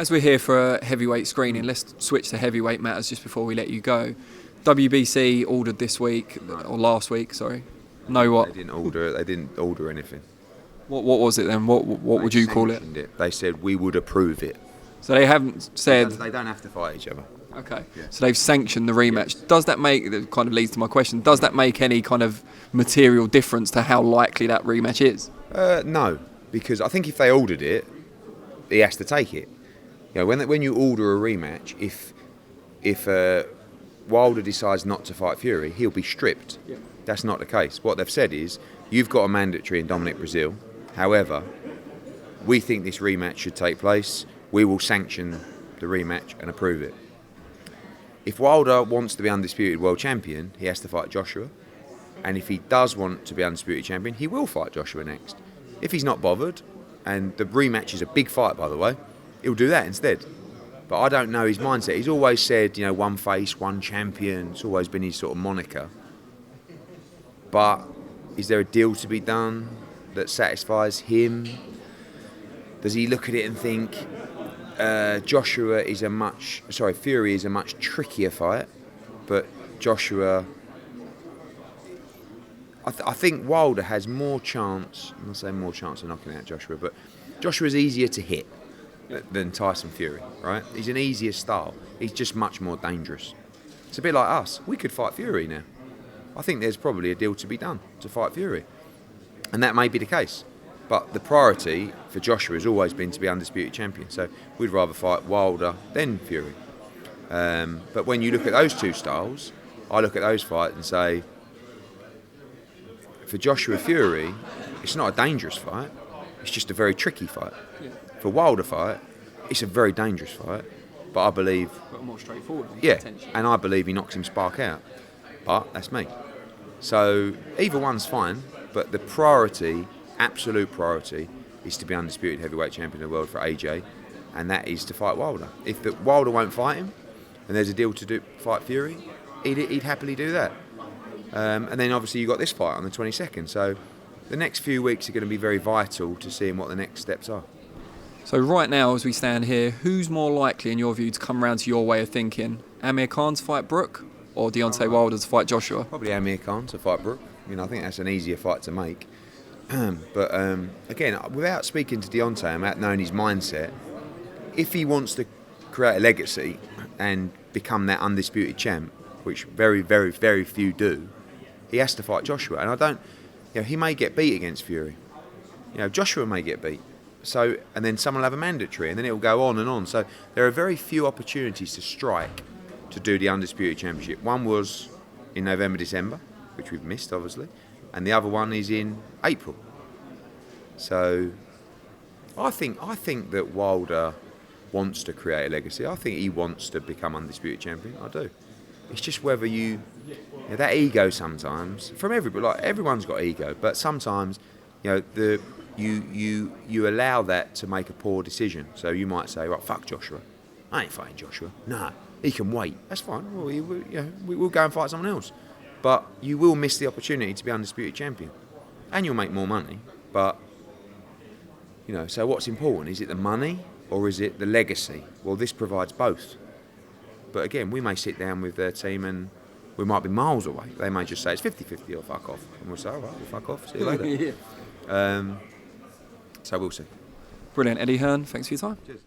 As we're here for a heavyweight screening, let's switch to heavyweight matters just before we let you go. WBC ordered this week, or last week, sorry. No what? They didn't order anything. What was it then? What would you call it? They said we would approve it. So they haven't said... They don't have to fight each other. Okay. Yeah. So they've sanctioned the rematch. Yeah. Does that make... That kind of leads to my question. Does that make any kind of material difference to how likely that rematch is? No, because I think if they ordered it, he has to take it. You know, when you order a rematch, if Wilder decides not to fight Fury, he'll be stripped. Yeah. That's not the case. What they've said is, you've got a mandatory in Dominic Brazil. However, we think this rematch should take place. We will sanction the rematch and approve it. If Wilder wants to be undisputed world champion, he has to fight Joshua. And if he does want to be undisputed champion, he will fight Joshua next. If he's not bothered, and the rematch is a big fight, by the way, he'll do that instead. But I don't know his mindset. He's always said, you know, one face, one champion. It's always been his sort of moniker. But is there a deal to be done that satisfies him? Does he look at it and think Fury is a much trickier fight, but Joshua... I think Wilder has more chance, I'm not saying more chance of knocking out Joshua, but Joshua's easier to hit than Tyson Fury, right? He's an easier style. He's just much more dangerous. It's a bit like us. We could fight Fury now. I think there's probably a deal to be done to fight Fury. And that may be the case. But the priority for Joshua has always been to be undisputed champion. So we'd rather fight Wilder than Fury. But when you look at those two styles, I look at those fights and say, for Joshua Fury, it's not a dangerous fight. It's just a very tricky fight. Yeah. For Wilder fight, it's a very dangerous fight. But I believe... But more straightforward. Yeah, and I believe he knocks him spark out. But that's me. So either one's fine, but the priority, absolute priority, is to be undisputed heavyweight champion of the world for AJ, and that is to fight Wilder. If Wilder won't fight him, and there's a deal to fight Fury, he'd happily do that. And then obviously you've got this fight on the 22nd, so the next few weeks are going to be very vital to seeing what the next steps are. So right now, as we stand here, who's more likely, in your view, to come around to your way of thinking? Amir Khan to fight Brook, or Deontay Wilder to fight Joshua? Probably Amir Khan to fight Brook. You know, I think that's an easier fight to make. But again, without speaking to Deontay and without knowing his mindset, if he wants to create a legacy and become that undisputed champ, which very, very, very few do, he has to fight Joshua. And he may get beat against Fury. You know, Joshua may get beat. So, and then someone will have a mandatory, and then it will go on and on. So there are very few opportunities to strike to do the undisputed championship. One was in November, December, which we've missed, obviously, and the other one is in April. So I think that Wilder wants to create a legacy. I think he wants to become undisputed champion. I do. It's just whether that ego sometimes from everybody. Like everyone's got ego, but sometimes you allow that to make a poor decision. So you might say, right, fuck Joshua. I ain't fighting Joshua. No, he can wait. That's fine. Well, we'll go and fight someone else. But you will miss the opportunity to be undisputed champion, and you'll make more money. But so what's important? Is it the money or is it the legacy? Well, this provides both. But again, we may sit down with their team and we might be miles away. They may just say it's 50-50 or fuck off. And we'll say, all right, we'll fuck off. See you later. Yeah. So we'll see. Brilliant. Eddie Hearn, thanks for your time. Cheers.